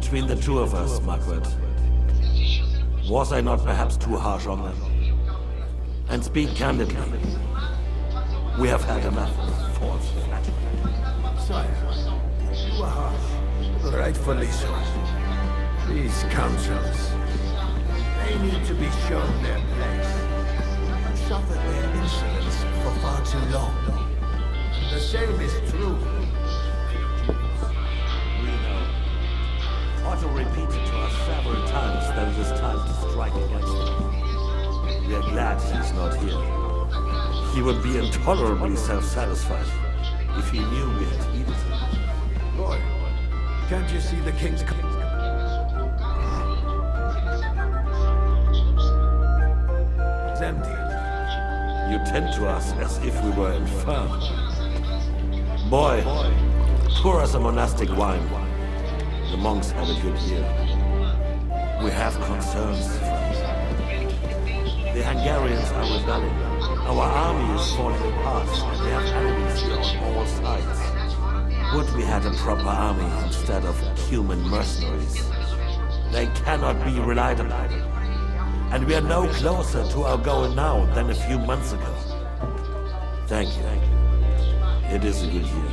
Between the two of us, Margaret, was I not perhaps too harsh on them? And speak candidly, we have had enough false flattery. Sire, you are harsh. Rightfully so. These councils, they need to be shown their place. I've suffered their insolence for far too long. The same is true. We know. Otto repeated to us several times that it is time to strike against him. We are glad he's not here. He would be intolerably self-satisfied if he knew we had heeded him. Boy, can't you see the king's... It's empty. You tend to us as if we were infirm. Boy, pour us a monastic wine. The monks had a good year. We have concerns, friends. The Hungarians are rebelling. Our army is falling apart, and we have enemies here on all sides. Would we had a proper army instead of human mercenaries? They cannot be relied upon. And we are no closer to our goal now than a few months ago. Thank you. It is a good year.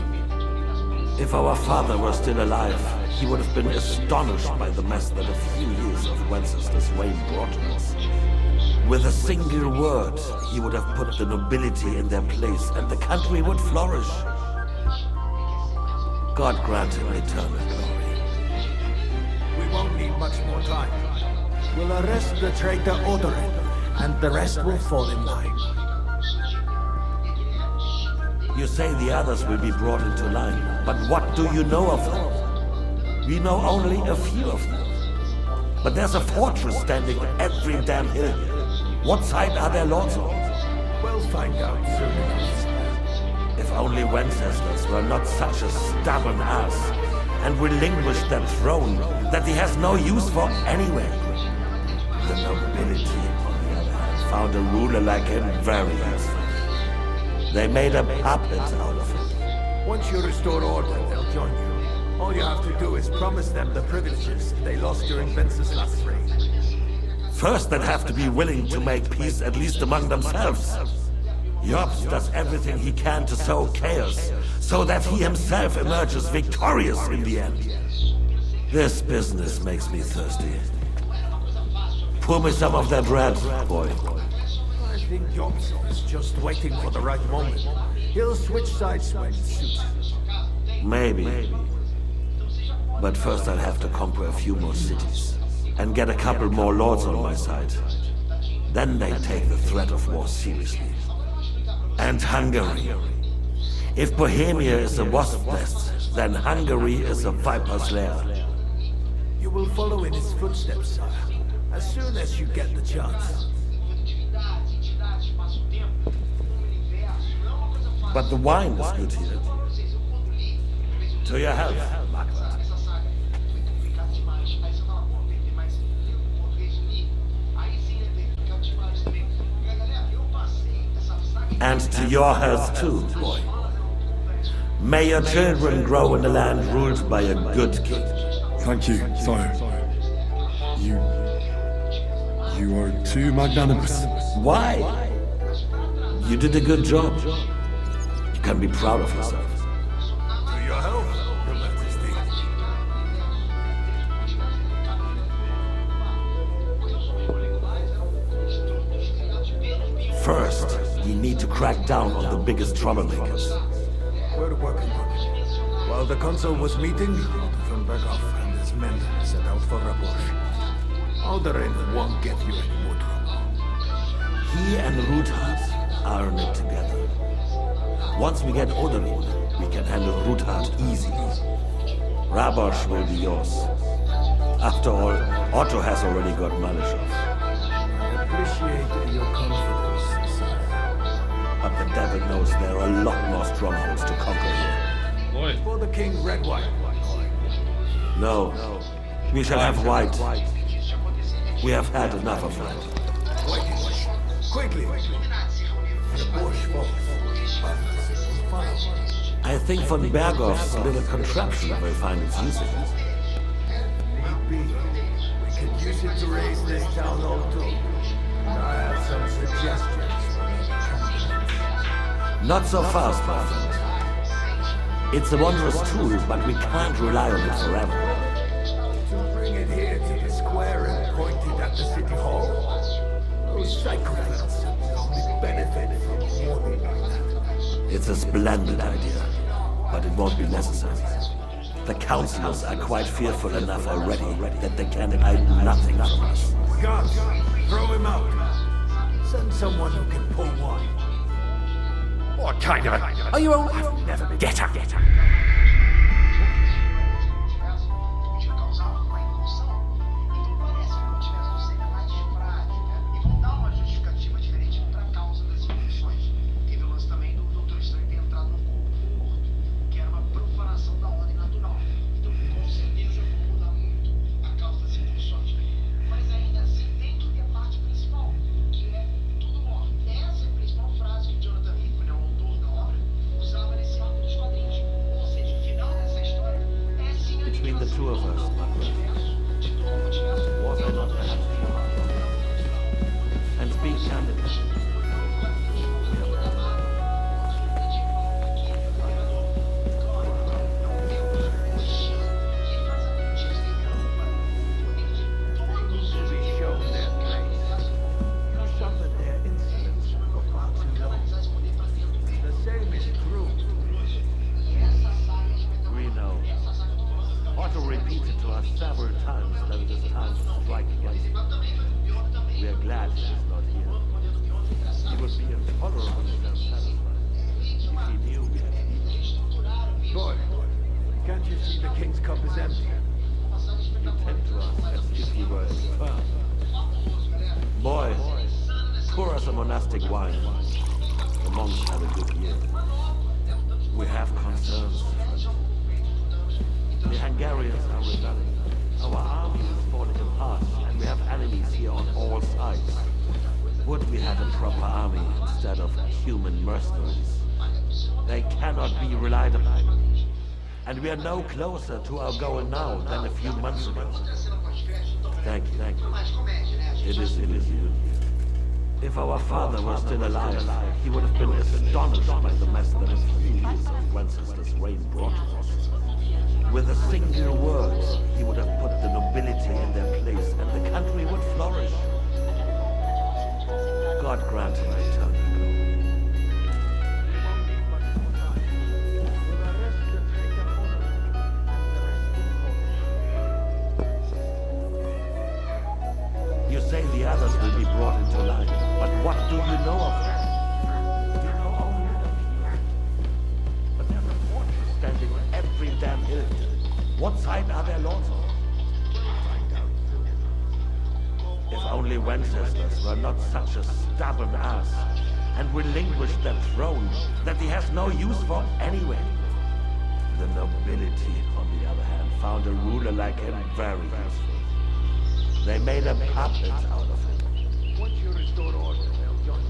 If our father were still alive, he would have been astonished by the mess that a few years of Wenceslas reign brought to us. With a single word, he would have put the nobility in their place, and the country would flourish. God grant him eternal glory. We won't need much more time. We'll arrest the traitor Odorin, and the rest will fall in line. You say the others will be brought into line, but what do you know of them? We know only a few of them. But there's a fortress standing on every damn hill here. What side are their lords on? We'll find out soon enough. If only Wenceslas were not such a stubborn ass, and relinquished that throne that he has no use for anyway. The nobility, on the other hand, found a ruler like him very useful. They made a puppet out of him. Once you restore order, they'll join you. All you have to do is promise them the privileges they lost during Wenceslas' reign. First, they'd have to be willing to make peace at least among themselves. Jobs does everything he can to sow chaos, so that he himself emerges victorious in the end. This business makes me thirsty. Pour me some of that red, boy. I think Jobs is just waiting for the right moment. He'll switch sides when it suits. Maybe. But first I'll have to conquer a few more cities, and get a couple more lords on my side. Then they take the threat of war seriously. And Hungary. If Bohemia is a wasp nest, then Hungary is a viper's lair. You will follow in his footsteps, sire, as soon as you get the chance. But the wine is good here. To your health, Margaret. And to your health too, boy. May your children grow in a land ruled by a good king. Thank you, sire. You are too magnanimous. Why? You did a good job. You can be proud of yourself. To your health, Your Majesty. First, we need to crack down on the biggest troublemakers. We're working on it. While the consul was meeting, von Berghoff and his men set out for Rabosh. Alderin won't get you any more trouble. He and Ruthard are in it together. Once we get Odorin, we can handle Ruthard easily. Rabosh will be yours. After all, Otto has already got Malishov. I appreciate your confidence, sire. But the devil knows there are a lot more strongholds to conquer here. For the king, red wine. No, we shall have white. We have had enough of that. Quickly! The Bosch falls. I think von Berghoff's little contraption will find its use again. permission to raise this town hall too. I have some suggestions for the Not so fast, my friend. It's a wondrous tool, but we can't rely on it forever. to bring it here to the square and point it at the city hall. Those psychopaths will only benefit from warning like that. It's a splendid idea, but it won't be necessary. The councillors are quite fearful enough already that they can hide nothing from us. Guns, throw him out. Send someone who can pull one. What kind of a... Are you all... Never been... Get up, get up. Between the two of us, Margaret, was I not perhaps too hard on you? And speak candidly. They need to be shown their place. You suffered their insolence for far too long. The same is true. We know. Otto repeated to us several times that it is time to strike against him. We are glad he is not here. He would be intolerably self-satisfied if he knew we had evil. Boy, can't you see the king's cup is empty? You tend to us as if he were infirm. Boy, pour us a monastic wine. The monks had a good year. We have concerns. The Hungarians are rebelling. Our army is falling apart, and we have enemies here on all sides. Would we have a proper army instead of human mercenaries? They cannot be relied upon. And we are no closer to our goal now than a few months ago. Thank you, thank you. It is you. If our father were still alive, he would have been astonished by the mess that a few years of Wenceslas' reign brought to us. With a single word, he would have put the nobility in their place, and the country would flourish. God grant him eternal glory. You say the others will be brought into line, but what do you know of them? You know only the few. But there's a fortress standing on every damn hill. What side are their lords on? If only Wenceslas were not such a stubborn ass and relinquished that throne that he has no use for anyway. The nobility, on the other hand, found a ruler like him very useful. They made a puppet out of him. Once you restore order, they'll join you.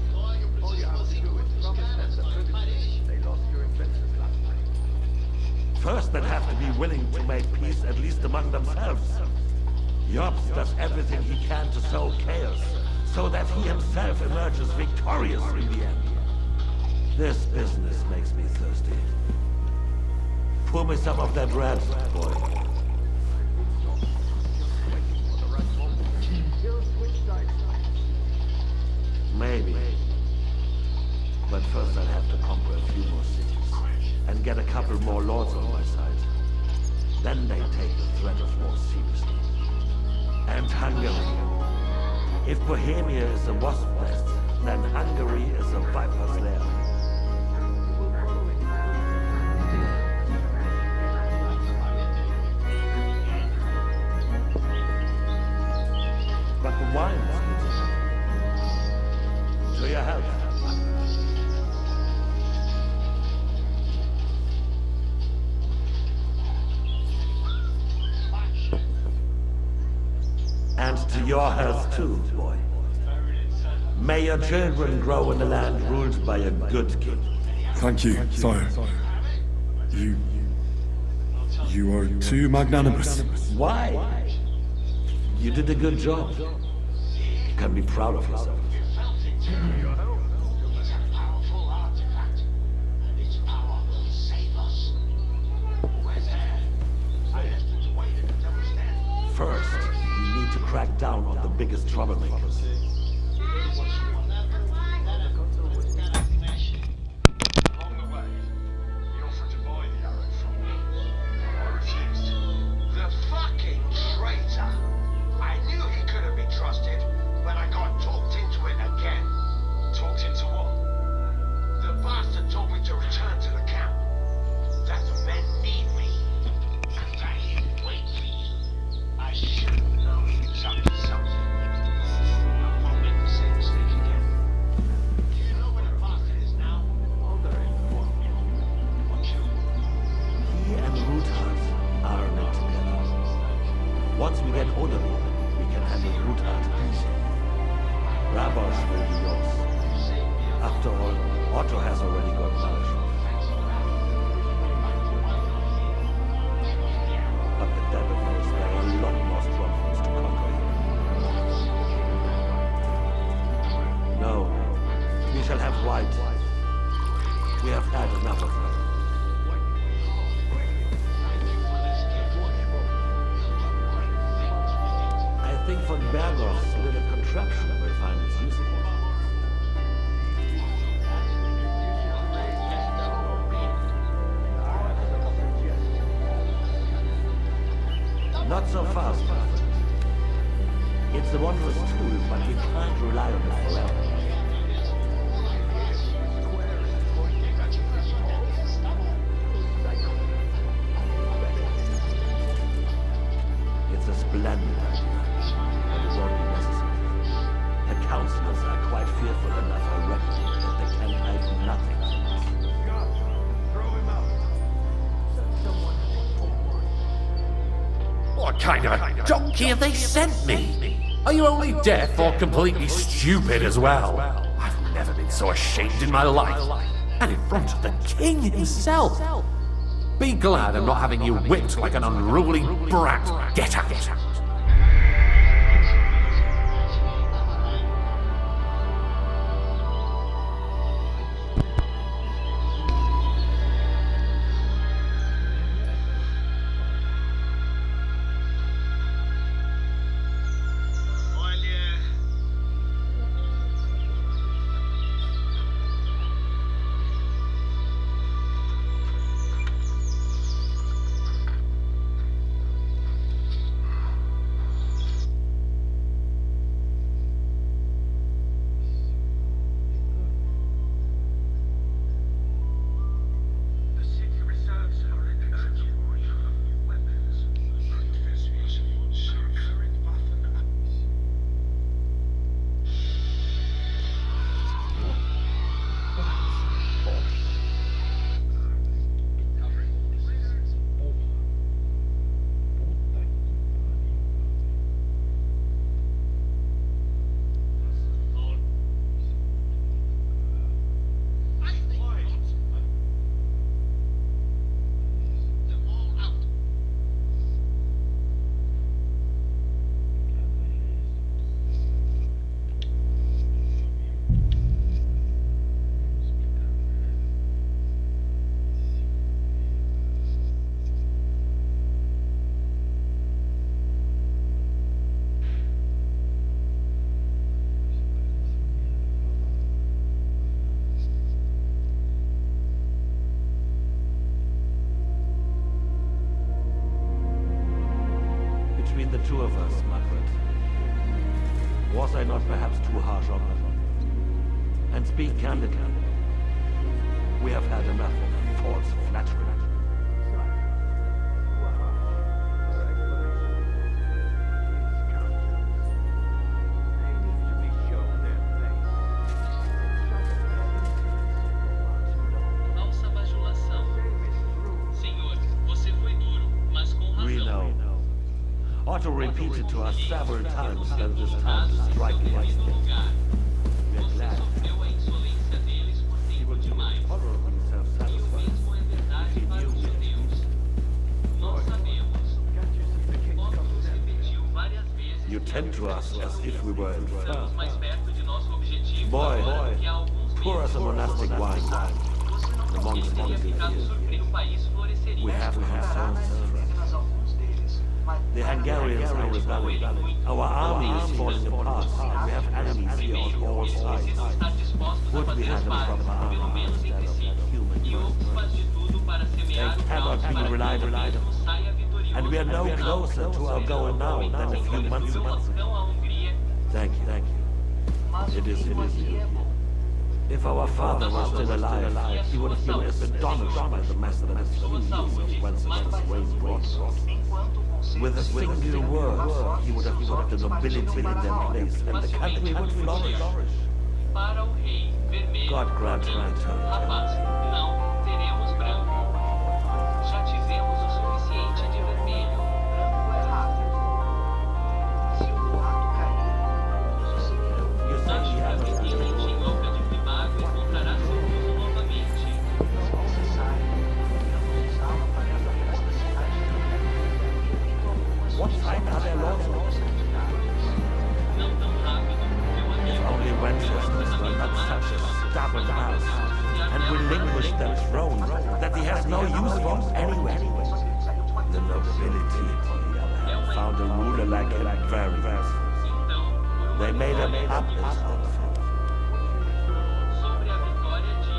All you have to do is promise them the privileges they lost during Wenceslas' reign. First, they'd have to be willing to make peace at least among themselves. Jobs does everything he can to sow chaos, so that he himself emerges victorious in the end. This business makes me thirsty. Pour me some of that red, boy. Maybe. But first I'll have to conquer a few more cities, and get a couple more lords on my side. Then they take the threat of war seriously. And Hungary. If Bohemia is a wasp nest, then Hungary is a viper's lair. But the wine is good. To your health. And to your health too, boy. May your children grow in a land ruled by a good king. Thank you, sire. You are too magnanimous. Why? You did a good job. You can be proud of yourself. First, you need to crack down on the biggest troublemakers. Once we get Oda, we can handle Ruthard easy. Rabosh will be yours. After all, Otto has already got Malishov. But the devil knows there are a lot more strongholds to conquer here. No, we shall have White. We have had enough of that. I think von Berghoff's little contraption will find its use again. Not so fast, Master. It's a wondrous tool, but we can't rely on it forever. It's a splendid idea. Won't be necessary. The councillors are quite fearful enough already that they can hide nothing from us. Throw him out. Send someone to What kind of donkey have they sent me? Are you only deaf or completely stupid as well? I've never been so ashamed in my life. And in front of the king himself. Be glad I'm not having you whipped like an unruly brat. Get out, get out. Between the two of us, Margaret, was I not perhaps too harsh on them? And speak candidly, we have had enough of false flattery. Otto repeated to us several times that it is time to strike against them. We are glad. He would be tolerably self-satisfied if he knew we had used. You to us as if we were infirm. mais perto de nosso objetivo Boy, agora que há alguns pour meses. us a monastic wine. The monks Ele teria wanted it ficado here. surpreso, o país floresceria. We have our strength. The Hungarians are rebelling. Our army is falling apart, and we have enemies here on all sides. Precisam estar dispostos a Would we fazer had as a pazes, proper pelo army menos instead entre of si. that human E outro mercenary. faz de tudo para semear o They caos cannot be para que relied o on. mesmo saia vitorioso. And we are no do caos. closer to our goal now than a few months ago. Então a Hungria Thank you. It is you. If our father was still alive, he would have been astonished by the massive feelings whence this way brought us. With a single word, he would have put the nobility in their place, and the country would flourish. para o rei vermelho. God grant him eternal Rapaz, não teremos branco. Já tivemos o suficiente de vermelho. Branco é rápido. Se o rato cair, nos seguirão. You say Acho he que a has a menina em louca de primago encontrará seu uso novamente. Não necessário. Não se salva para essa cidade. What sign are their lords? Não tão rápido, meu If amigo. only Wenceslas were not such a stubborn ass, and relinquished their throne that he has no use for anyway. The nobility, on the other hand, found a ruler like him very useful. Então, por They made him up his own. sobre a vitória de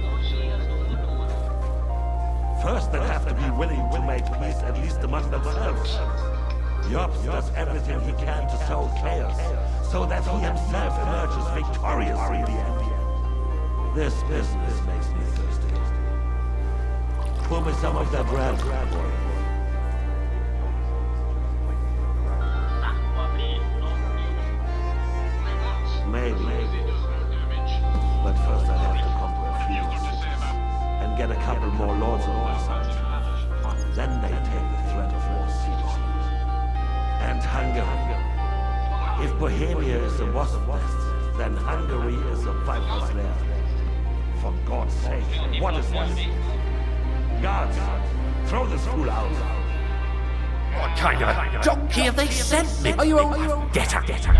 Nojeias do futuro. First, they have to be willing to make peace at least among themselves. Jobs does everything he can to sow chaos, so that he himself emerges victorious in the end. This business makes me thirsty. Pour me some of that red, boy. Maybe. But first I have to conquer a few more cities and get a couple more lords on my side. Then they take the threat of war seriously. And Hungary. If Bohemia is a wasp nest, then Hungary is a viper's lair. For God's sake, what is this? Guards, throw this fool out. What kind of a donkey have they sent me? Are you all... Get her, get her.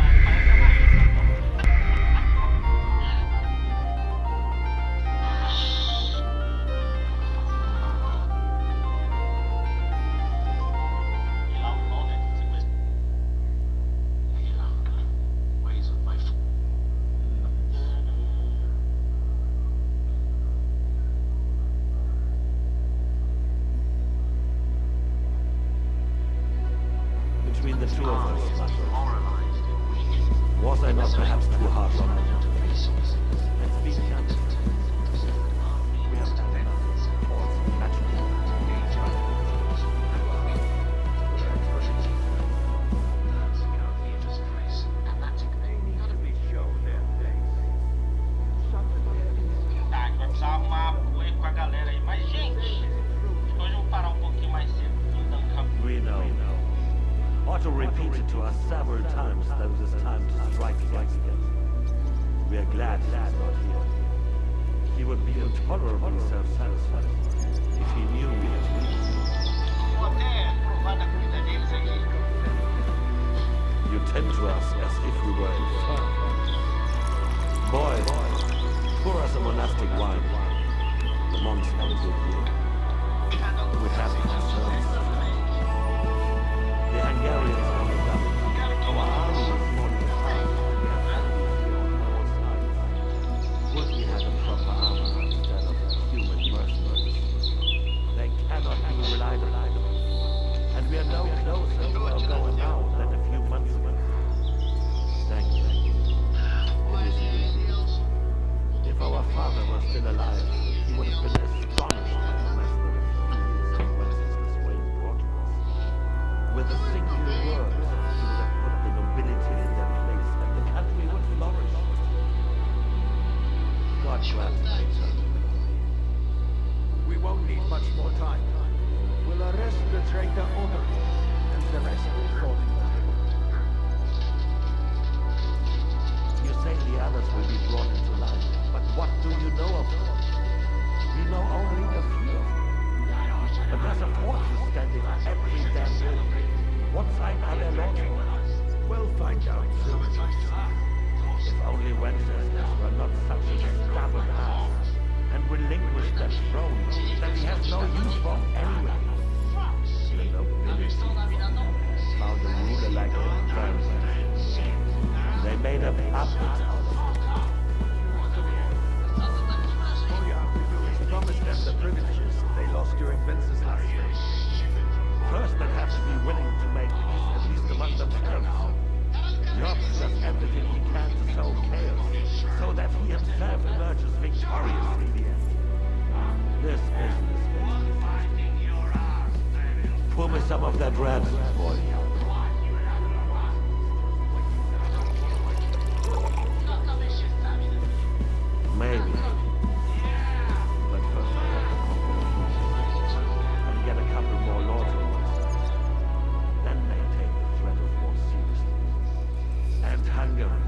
Between the two of us, was I not perhaps too hard on them? Let's be candid. We have done enough. False, natural. They need to be shown their place. Tá, a gente vai precisar arrumar apoio com a galera aí. Mas, gente, acho que hoje eu vou parar um pouquinho mais cedo. Não dá um campo. We know. Otto repeated to us several times that it is time to strike against him. We are glad he is not here. He would be intolerably self-satisfied if he knew we had reached. Vou até provar da comida deles aqui. You tend to us as if we were infirm. Boy, pour us a monastic wine. The monks had a good year. We have concerns. The Hungarians are rebelling. Our army is falling apart. We have enemies on all sides. Would we had a proper armor instead of human mercenaries? They cannot be relied on. And we are no closer to our goal now than a few months ago. Thank you. It is you. If our father were still alive, he would have been astonished by the massive feelings and whence this way brought us. With a single word, If only Wenceslas were not such a stubborn ass and relinquished that throne that he has no use for anyway. The nobility found a ruler like him. They made a puppet out of him. Oh yeah, he promised them the privileges they lost during Wenceslas' reign. First, they'd have to be willing to make peace, at least among themselves. Job does everything he can to sow chaos, so that he himself emerges victorious in the end. This business, pour me some of that red, boy. Maybe. But first I have to conquer and get a couple more lords. Then they take the threat of war seriously. And Hungary.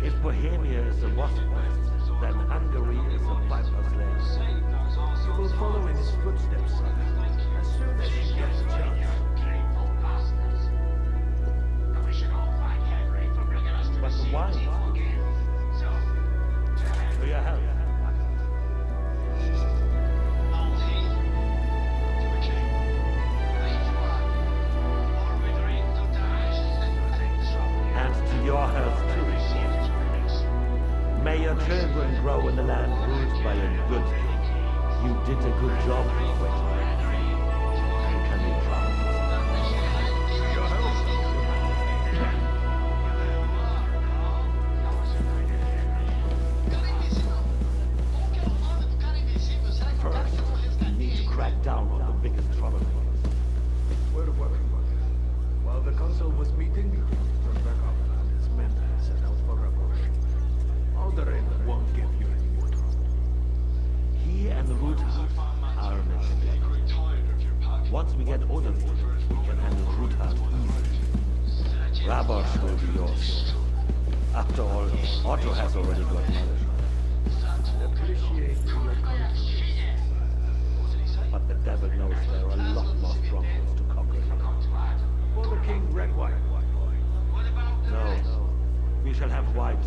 If Bohemia is a wasp nest, then Hungary is a viper's lair. You will follow in his footsteps, son, as soon as you get the chance. But the wine. To your help. And to your health too. May your children grow in the land ruled by a good king. You did a good job, Quit. You can be proud. First, you need to crack down on the biggest troublemakers. We're working on it. While the council was meeting, Rebecca and his men set out for a push. Alderaan won't give you any more trouble. He and Ruthard are in it together. Once we get Odin, we can handle Ruthard easily. Rabosh will be yours. After all, Otto has already got knowledge. Appreciate your confidence. But the devil knows there are a lot more strongholds to conquer. For the king, red wine. No, we shall have white.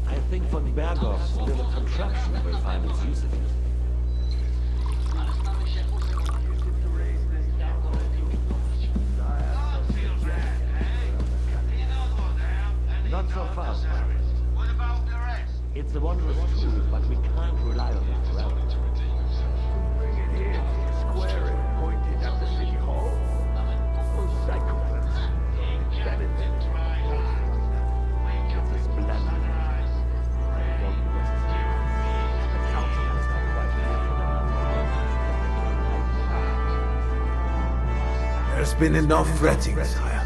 I think von Berghoff's little contraption will find its use again. Not so fast. It's a wondrous tool, but we can't rely on it forever. Bring it here to the square and point it at the city hall. Those psychopaths. That is it. It's a splendid idea. I won't rest here. The council has not quite careful. There's been enough fretting, sire.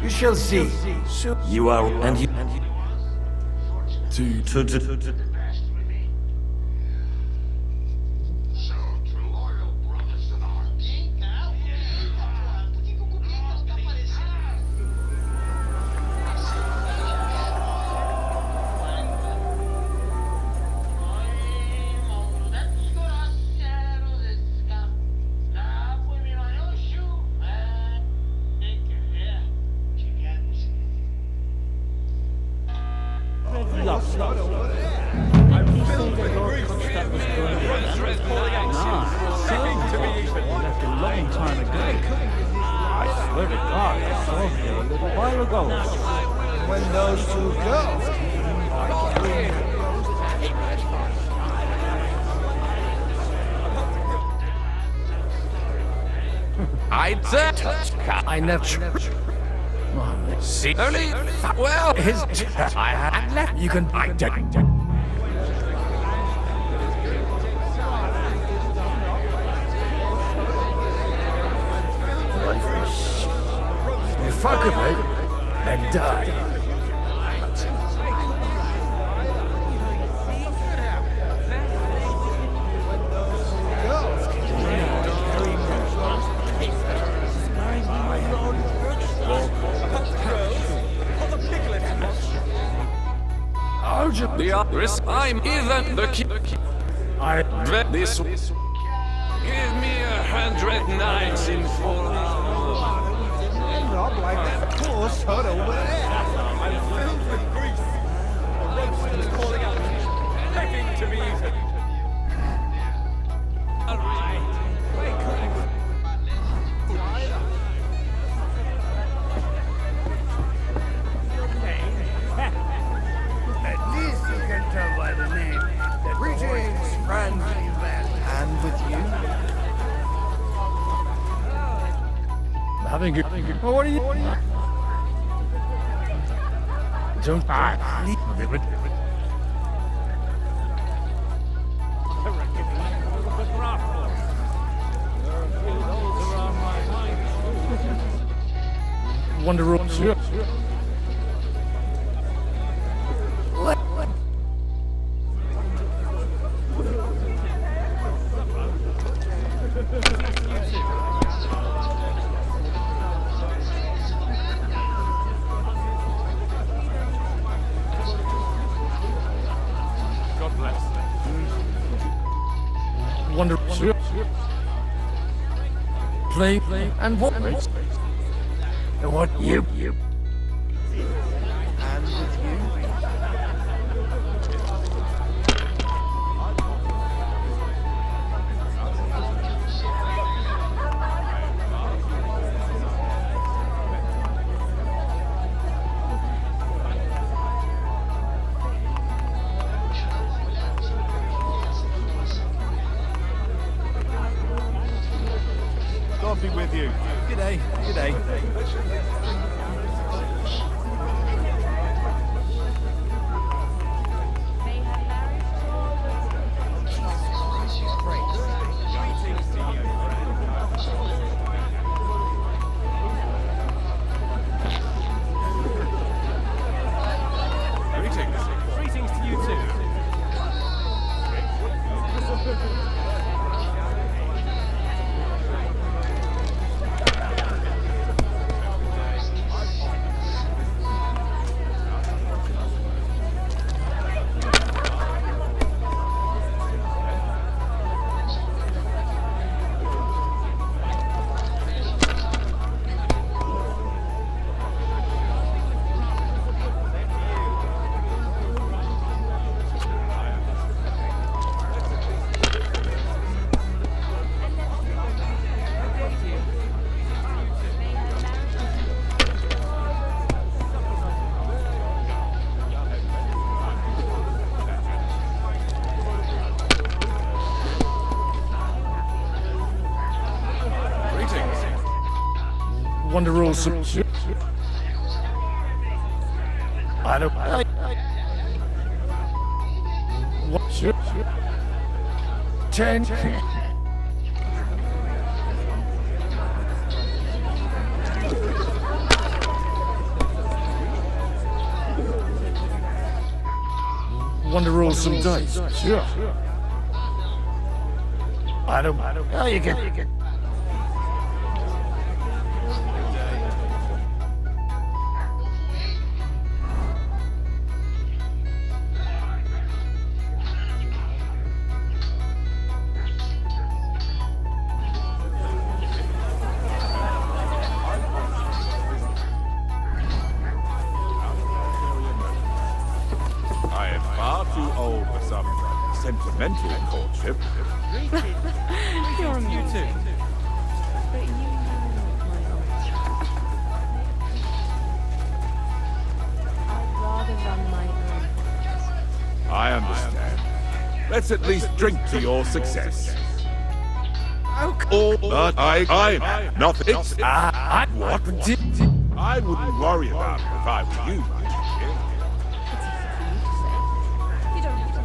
You shall see. Soon. You are and you To to When those two go, I never. See, only well, his I had left. You can. I did. you fuck with me, then die. The risk I'm even the key. This. Give me 100 knights in 4 hours. Not like that poor sod over there. I'm filled with grief. The roast is calling out, begging to be eaten. All right. At least you can tell by the name. Greetings, friend. And with you? Having a... Oh, what are you... Don't... Wonder Road. Sure. Wonder sure. Play and what? And what you? And with you? God be with you. G'day, g'day. Greetings to you too. Wonder Rules. I don't. What? 10. Wonder roll some dice. Sure. I don't. Oh, you can. I am far too old for some sentimental courtship. You're you too. But you know my old chap. I'd rather run my own. I understand. Let's at least drink to your success. Oh, but I nothing. What? I wouldn't worry about it if I were you, my dear. It's easy for you to say. You don't have to.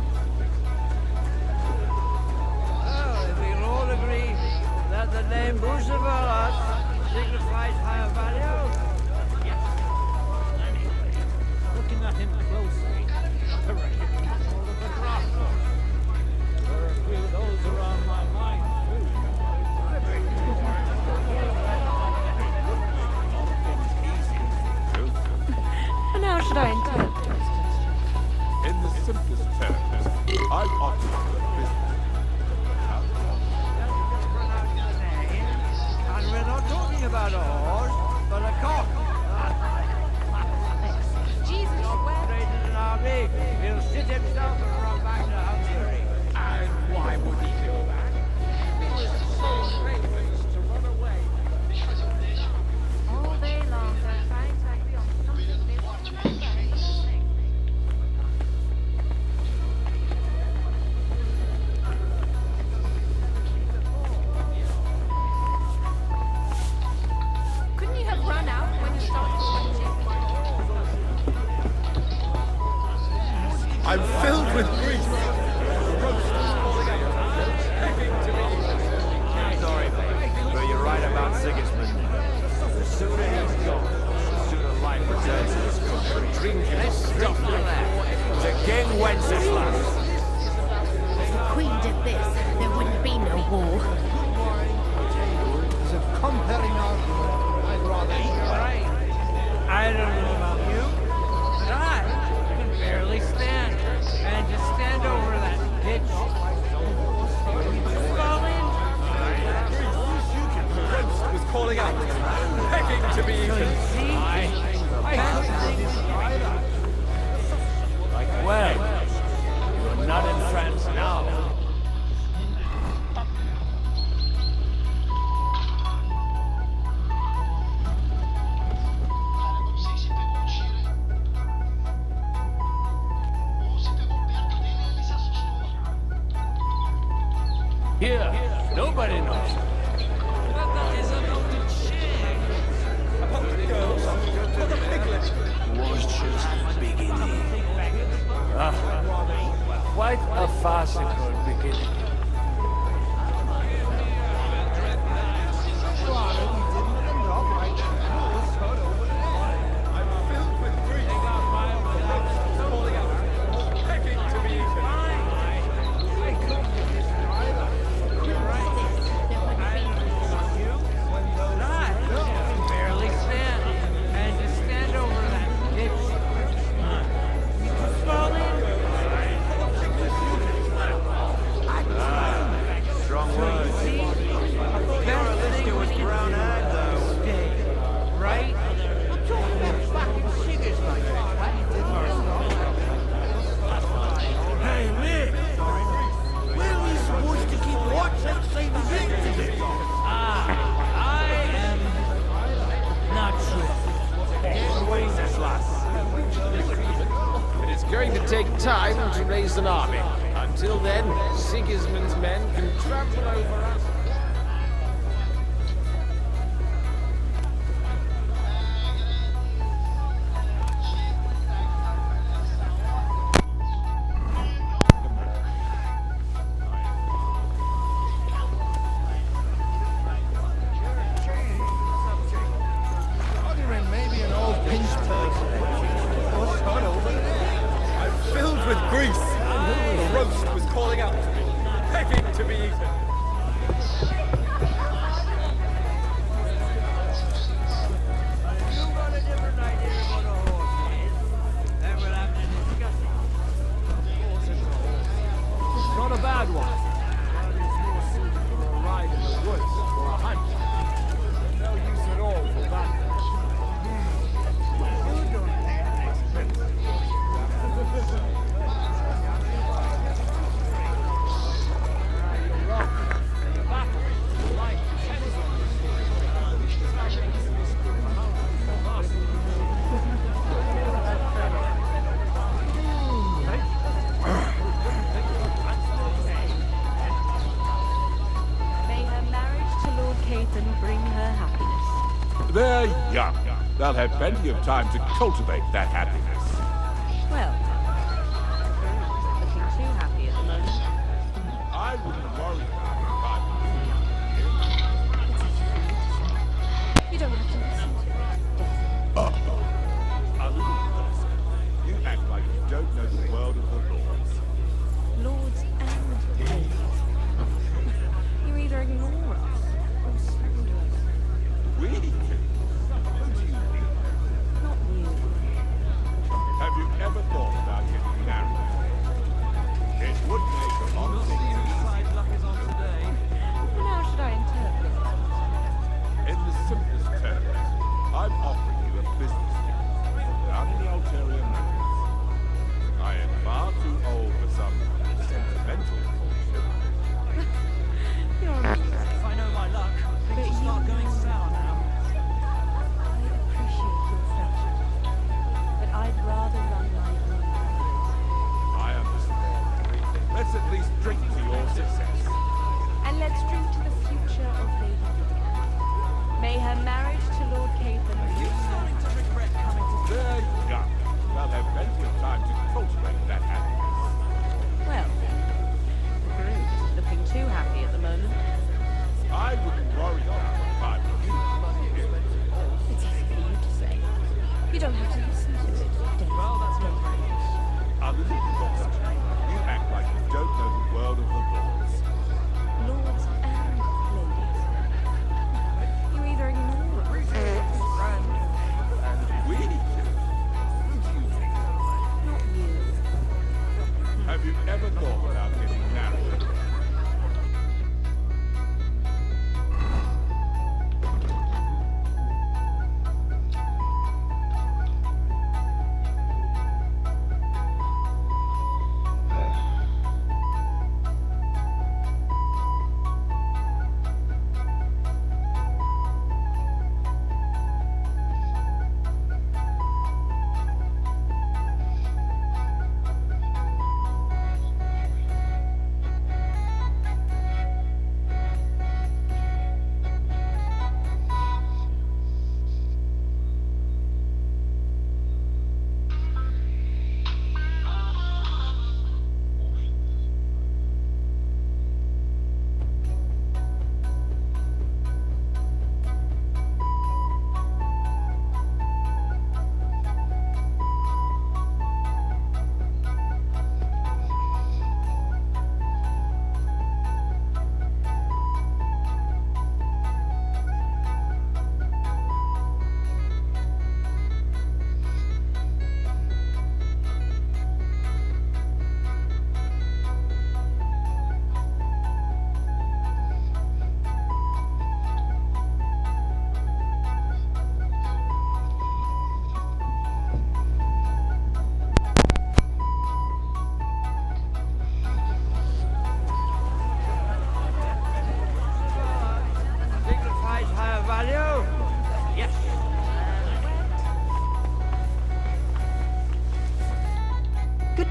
Well, if we can all agree that the name Bruce of Orlot signifies higher value. Looking at him closely, I reckon he's more of a grafter. There are a few of those around my mind, too. And how should I interpret it? In the simplest terms, I'm opting for business. Or It's a compelling argument. I'd rather eat Right. I don't know about you, but I can barely stand. And to stand over that ditch. Fall in. Was calling out, begging to be So you eaten. see, best thing Well, you're not in France now. Não sei se pegou um tiro ou se pegou perto dele e ele se assustou. Here, nobody knows. was just beginning. Quite a farcical beginning. barely stand. And to stand over that ditch. Fall in. Strong words. See? Best thing was brown-eyed, though. Stay. Right? I'm talking about fucking singers like Hey, Mick! Where are we supposed to keep watch that same thing today? I am not sure. It is going to take time to raise an army. Until then, Sigismund's men can trample over us. Ordering maybe an old pinch person. What's hot over there? I'm filled with grease. The roast was calling out to me, begging to be eaten. You got a different idea about a horse, then we'll have to discuss it. It's not a bad one. But it's more suited for a ride in the woods or a hunt. No use at all for that. may her marriage to Lord Caithan bring her happiness. They're young. They'll have plenty of time to cultivate that happiness. Well, looking too happy at the moment. I wouldn't worry about You don't have to listen to it. it. A little closer. You act like you don't know the world of the lords. Lords and ladies. You either ignore us or slander us. We? Who do you mean? Not you.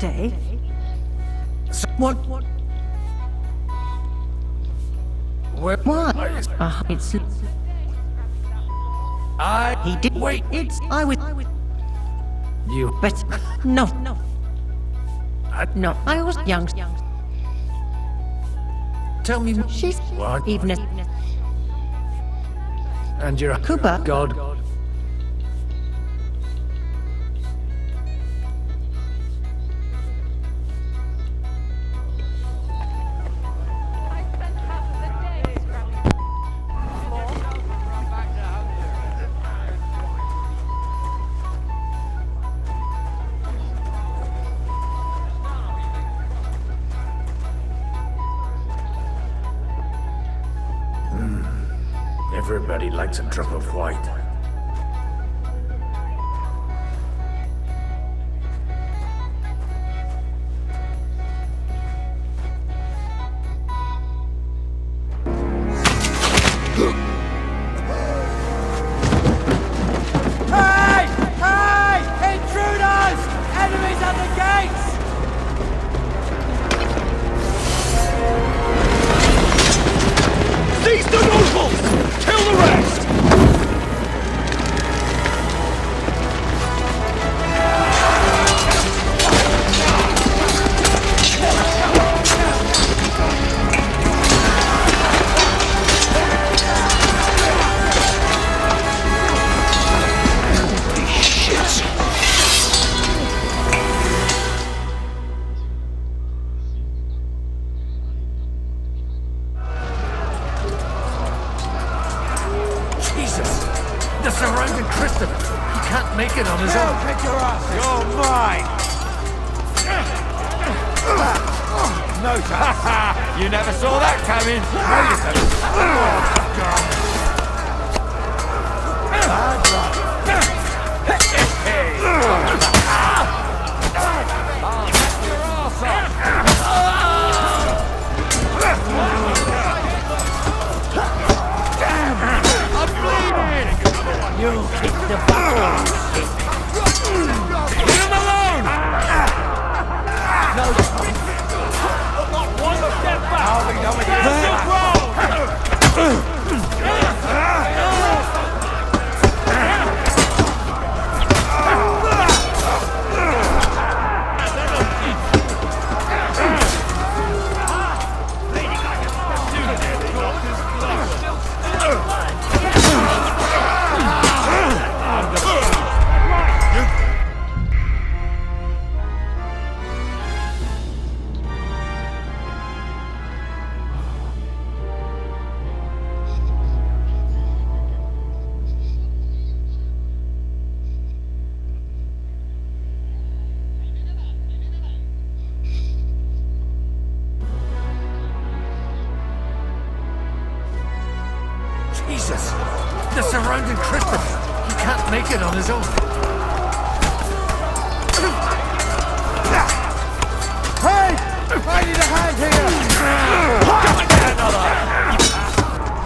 day. What? Where? Why? It's. He did. Wait. I was. You. But no. No, I was young. Tell me. She's What? even. And you're a Cooper. God. Everybody likes a drop of white. Hey! Hey! Intruders! Enemies at the gates! Seize the nobles! Kill the rest! Jesus! The surrounding Christopher! He can't make it on his own! Kick your ass! You're mine! No chance! You never saw that coming! You'll kick the bucket. Leave him alone! No. One step back! I'll be done with you. Jesus! The surrounding Christopher! He can't make it on his own! Hey! I need a hand here!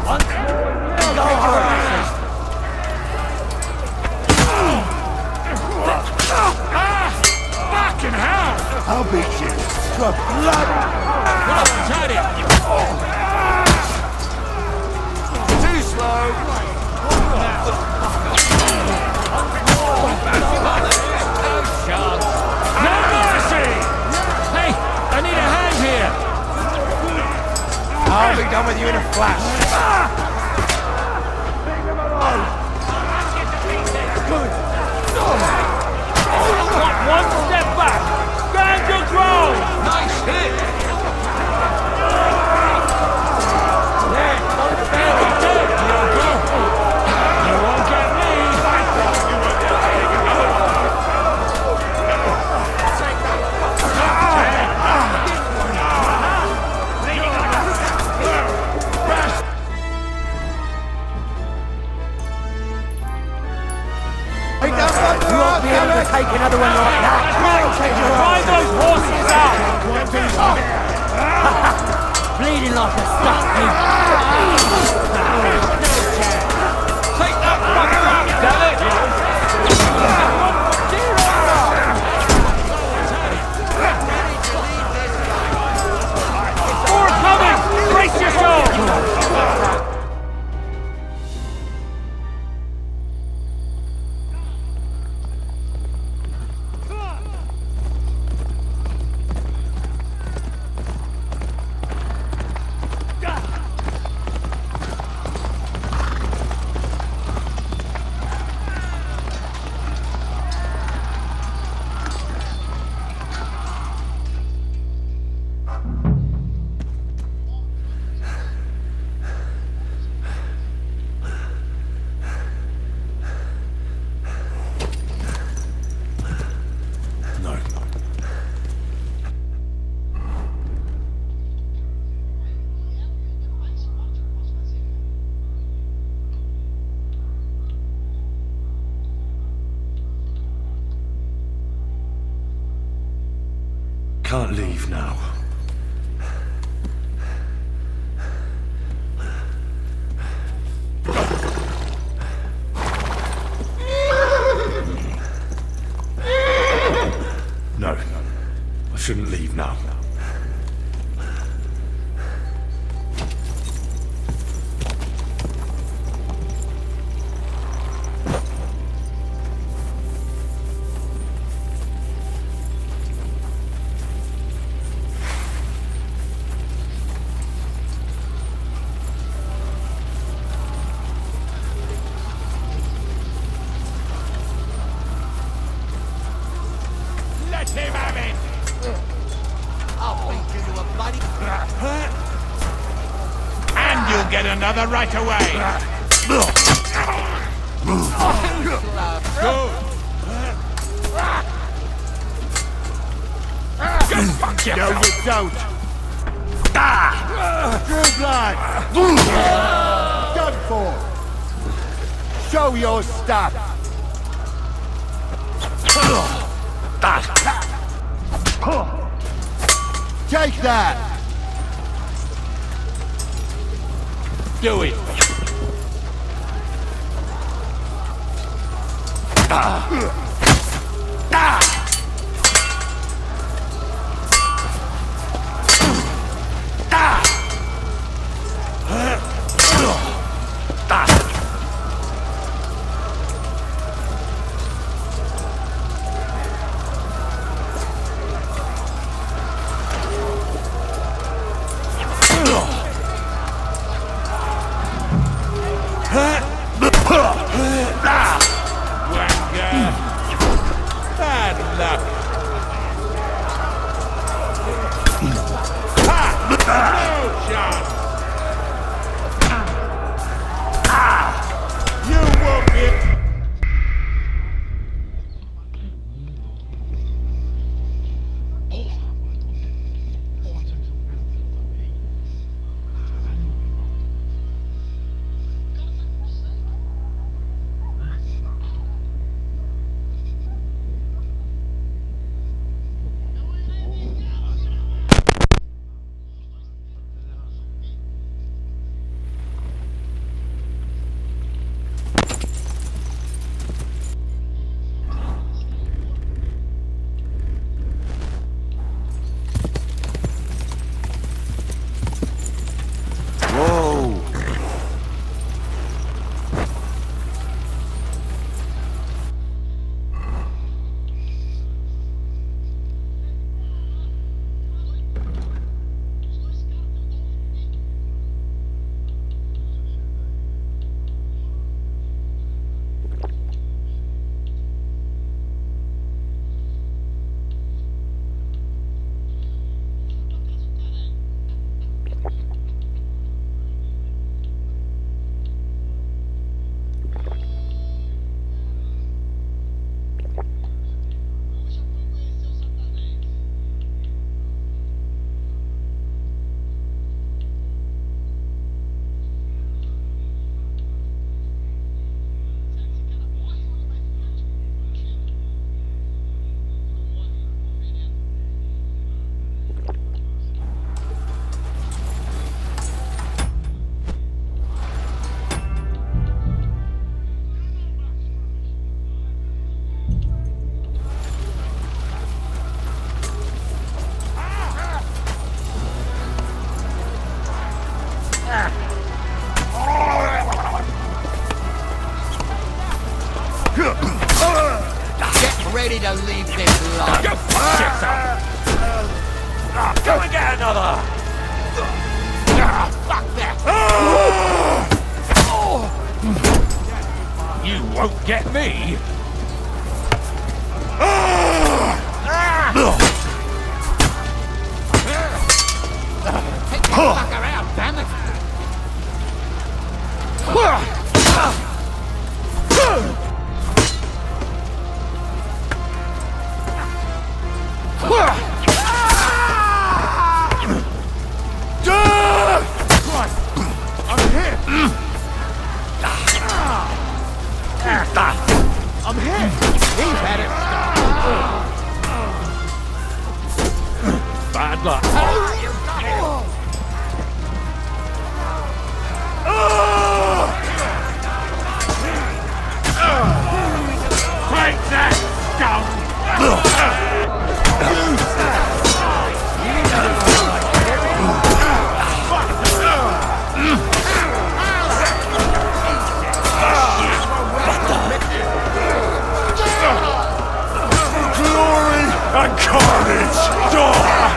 Once more, go hard! Fucking hell! I'll beat you to blood! Too slow! No chance! No mercy! Hey, I need a hand here! I'll be done with you in a flash! One step back! Stand your ground! Nice hit! You won't get me! You won't be able to take another one like that. Drive those horses out! Bleeding like a stuck pig. Take that fucker out, damn it! can't leave now. No, I shouldn't leave now. Let him have it! I'll beat you to a bloody... And you'll get another right away! Good! Just fuck yourself! No, you don't! True blood! Done for! Show your stuff! Take that! Do it! Bad luck. No chance. You won't be. Get ready to leave this life. Go fuck yourself! Go and get another! Fuck that! You won't get me! Take the fucker out, damn it! I'm hit! He's had it. bad luck. Take that, glory and carnage! Die!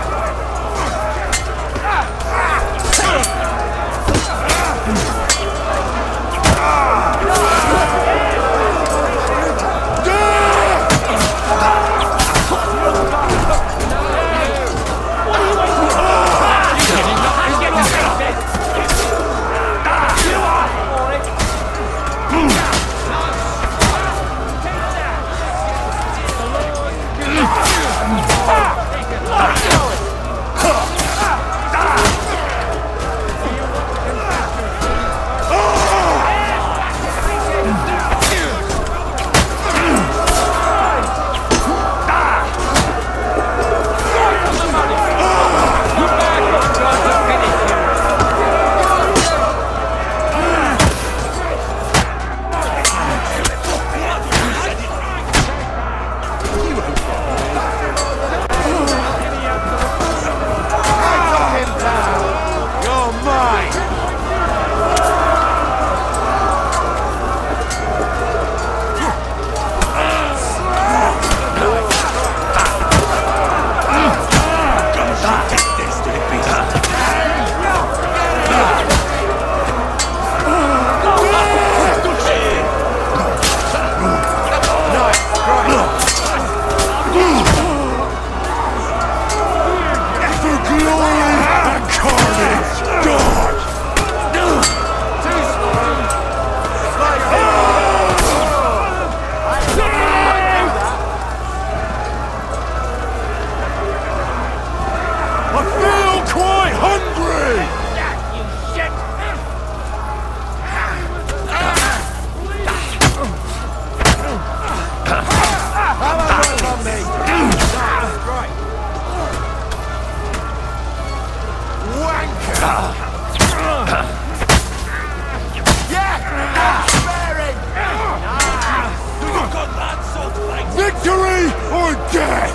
Victory or death!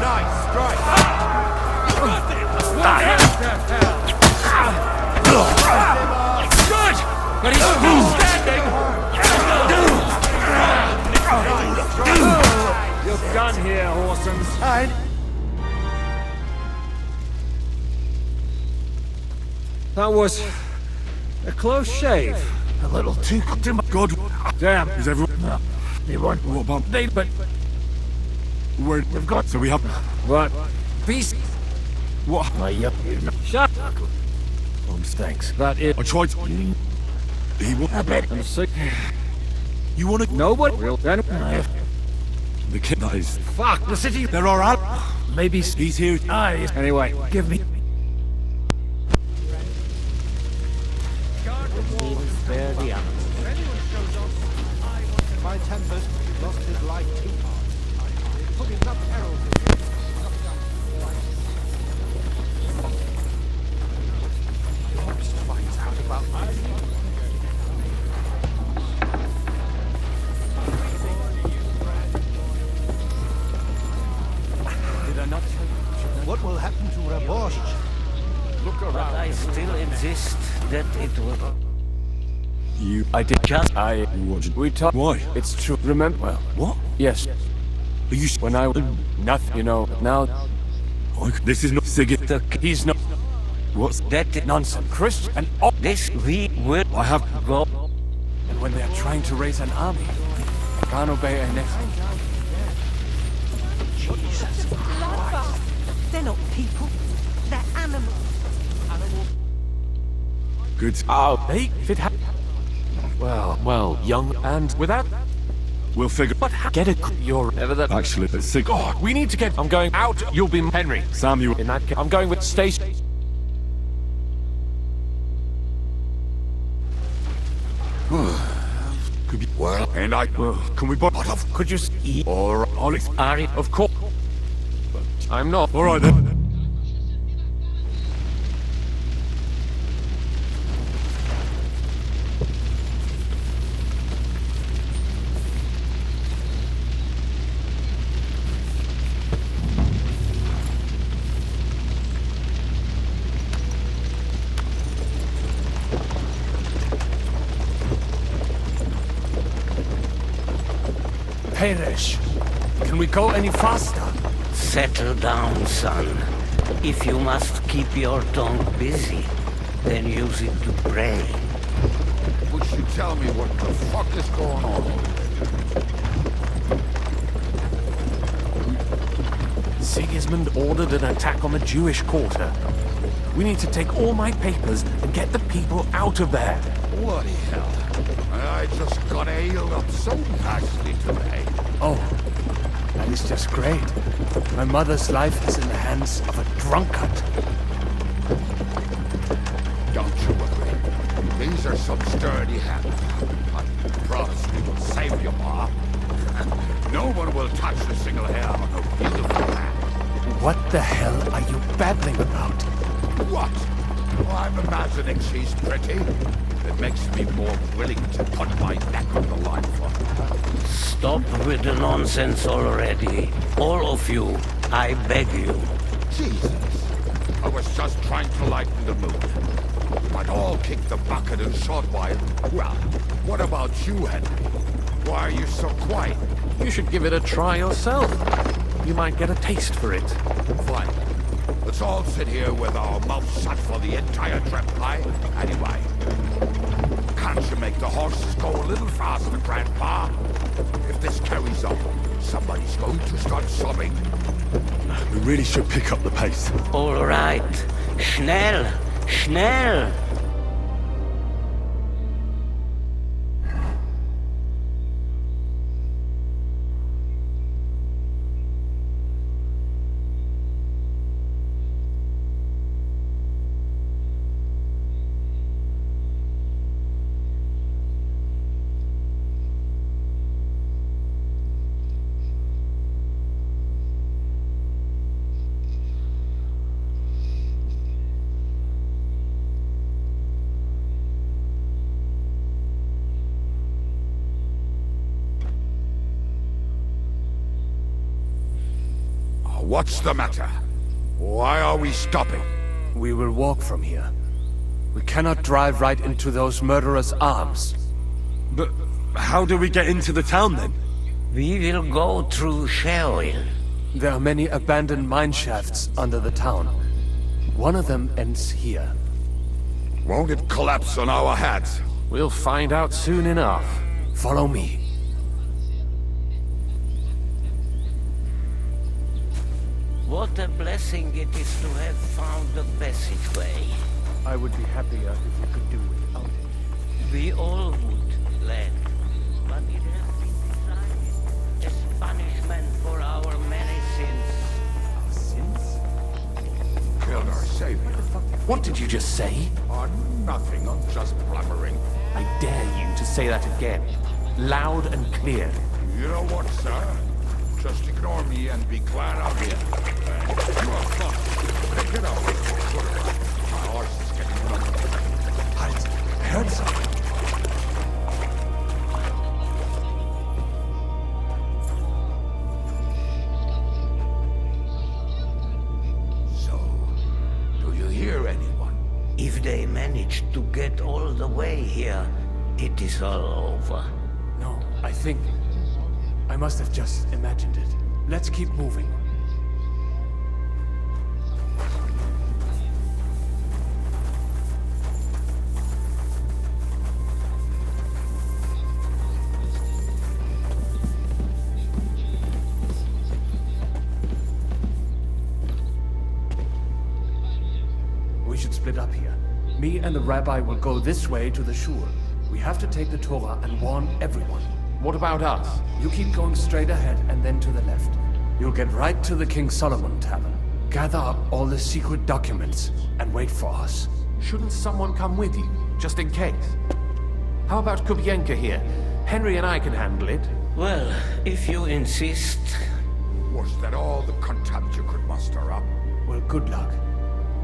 Nice strike. Good! But he's still standing! You're done here, Horsens. That was a close shave. A little too God. Damn. Is everyone? They want What about they but we've got? So we have. what? Peace. What? Shut Thanks. that is I tried. He will. I'm sick. You want to? Nobody real then The kid that is. fuck the city. There are out. Maybe He's here. anyway, give me Spare the animals. My Tempest lost his life too hard. Putting up perils. Finds out about Did I not tell you? what will happen to Rabosh? Look around. I still insist that it will. I did Just You watched. We talked. Why? It's true. Remember? Well, what? Yes. Are you? When I nothing, you know. Now This is not Sigurd. he's not. What's? that Nonsense, Chris. And all this we will I have. go. and when they are trying to raise an army, can't obey a next. Just love us. They're not people. They're animals. Good. Oh, they fit. Well, young and without. We'll figure. But get it. You're ever that. Actually, it's Sigurd. God, we need to get. I'm going out. You'll be Henry. Samuel. In that case, I'm going with Stacey. Could be. Well, and I. Can we buy? Could you see? Or Alex. Ari, Of course. I'm not. All right then. perish. Can we go any faster? Settle down, son. If you must keep your tongue busy, then use it to pray. Would you tell me what the fuck is going on over there? Sigismund ordered an attack on the Jewish quarter. We need to take all my papers and get the people out of there. Bloody hell. I just got ailed up so nicely today. Oh, that is just great. My mother's life is in the hands of a drunkard. Don't you worry. These are some sturdy hands. I promise we will save you, Ma. No one will touch a single hair on her beautiful hand. What the hell are you babbling about? What? Oh, I'm imagining she's pretty. It makes me more willing to put my neck on the line for her. Stop with the nonsense already. All of you, I beg you. Jesus. I was just trying to lighten the mood. You might all kick the bucket in a short while. Well, what about you, Henry? Why are you so quiet? You should give it a try yourself. You might get a taste for it. Fine. Let's all sit here with our mouths shut for the entire trip, aye? Anyway, can't you make the horses go a little faster, Grandpa? If this carries on, somebody's going to start sobbing. We really should pick up the pace. All right. Schnell! Schnell! What's the matter? Why are we stopping? We will walk from here. We cannot drive right into those murderers' arms. But how do we get into the town then? We will go through Sherwin. There are many abandoned mine shafts under the town. One of them ends here. Won't it collapse on our heads? We'll find out soon enough. Follow me. What a blessing it is to have found the passageway. I would be happier if we could do without it. We all would, lad. But it has been designed as punishment for our many sins. Our sins? Killed our savior. What did you just say? Oh, nothing. I'm just blubbering. I dare you to say that again. Loud and clear. You know what, sir? Just ignore me and be glad I'm here. You are fine. Pick it up. My horse is getting numb. Halt! I heard something. So, do you hear anyone? If they manage to get all the way here, it is all over. No, I think... I must have just imagined it. Let's keep moving. We should split up here. Me and the rabbi will go this way to the shul. We have to take the Torah and warn everyone. What about us? You keep going straight ahead and then to the left. You'll get right to the King Solomon Tavern. Gather up all the secret documents and wait for us. Shouldn't someone come with you, just in case? How about Kubienka here? Henry and I can handle it. Well, if you insist. Was that all the contempt you could muster up? Well, good luck.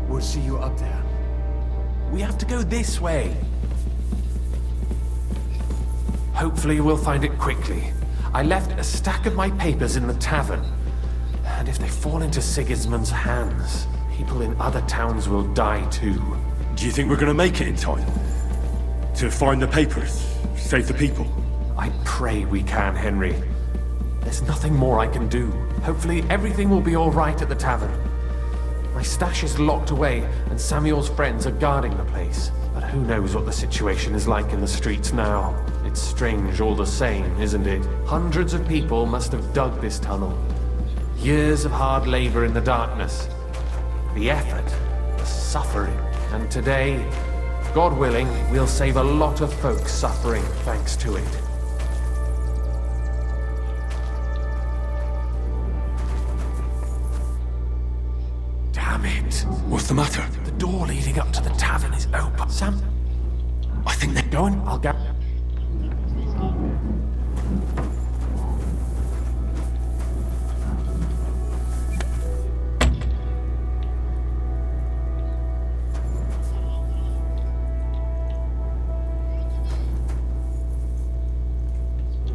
We'll see you up there. We have to go this way. Hopefully we'll find it quickly. I left a stack of my papers in the tavern. And if they fall into Sigismund's hands, people in other towns will die too. Do you think we're gonna make it in time? To find the papers, save the people? I pray we can, Henry. There's nothing more I can do. Hopefully everything will be all right at the tavern. My stash is locked away, and Samuel's friends are guarding the place. But who knows what the situation is like in the streets now? It's strange all the same, isn't it? Hundreds of people must have dug this tunnel. Years of hard labor in the darkness. The effort, the suffering. And today, God willing, we'll save a lot of folks suffering thanks to it. Damn it. What's the matter? The door leading up to the tavern is open. Sam, I think they're going. I'll go.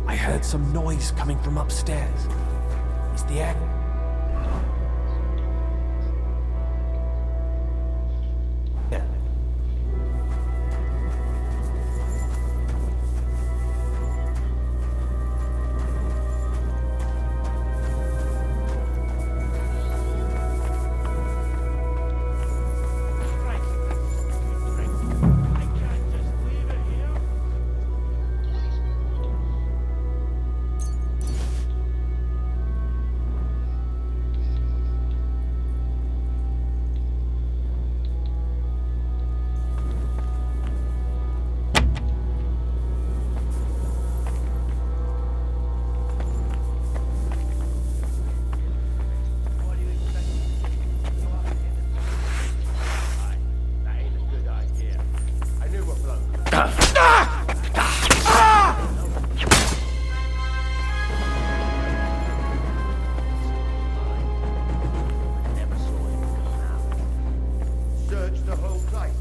I heard some noise coming from upstairs. Is the air? Yeah. Search the whole place.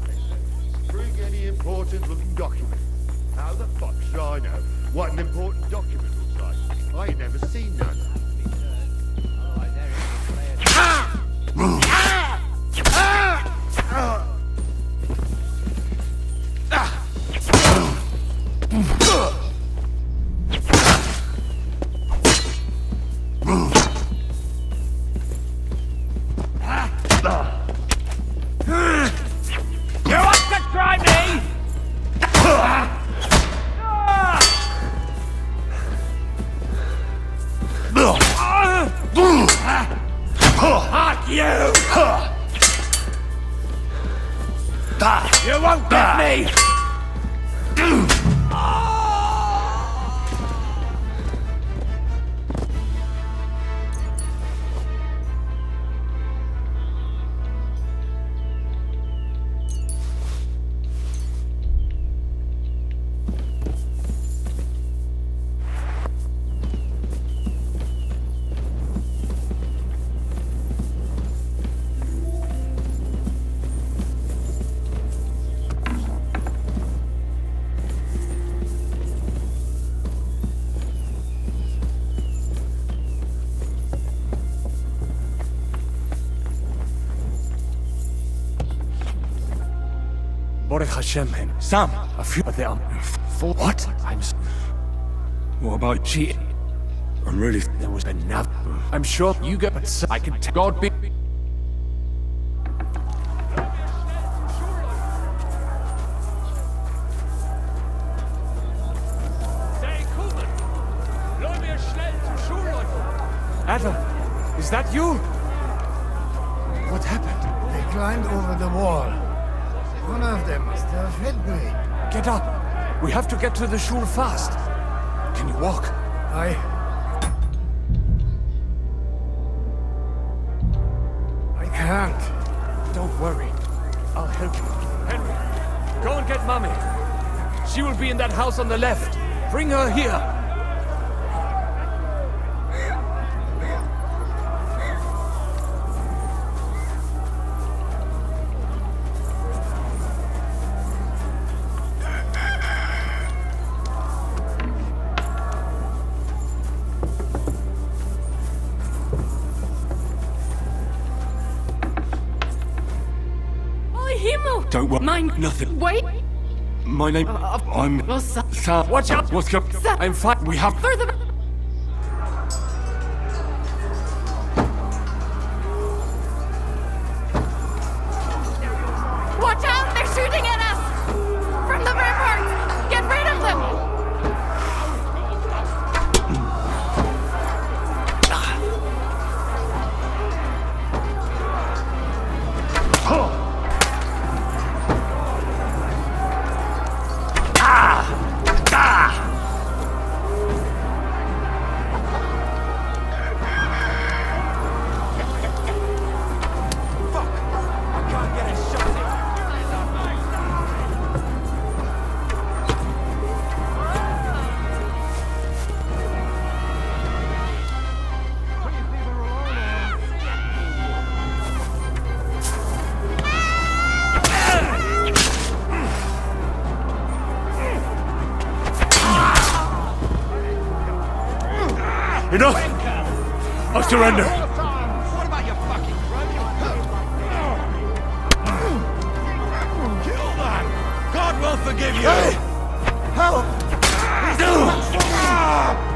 Bring any important looking document. How the fuck should I know what an important document looks like? I ain't never seen none. You want to try me? Fuck you! You won't get me! Baruch Hashem, Sam! a few of them. For what? What about She. I'm really... There was enough. I'm sure you go, but I can tell. God be. Adam, is that you? What happened? They climbed over the wall. One of them must have hit me. Get up. We have to get to the shul fast. Can you walk? I can't. Don't worry. I'll help you. Henry, go and get Mommy. She will be in that house on the left. Bring her here. Don't worry. Mine. Nothing. Wait. My name... I'm... Well, Sam. Watch out. What's up? I'm fine. We have... Further. Enough! I surrender. What about your fucking kill that! God will forgive you! Hey! Help! Ah!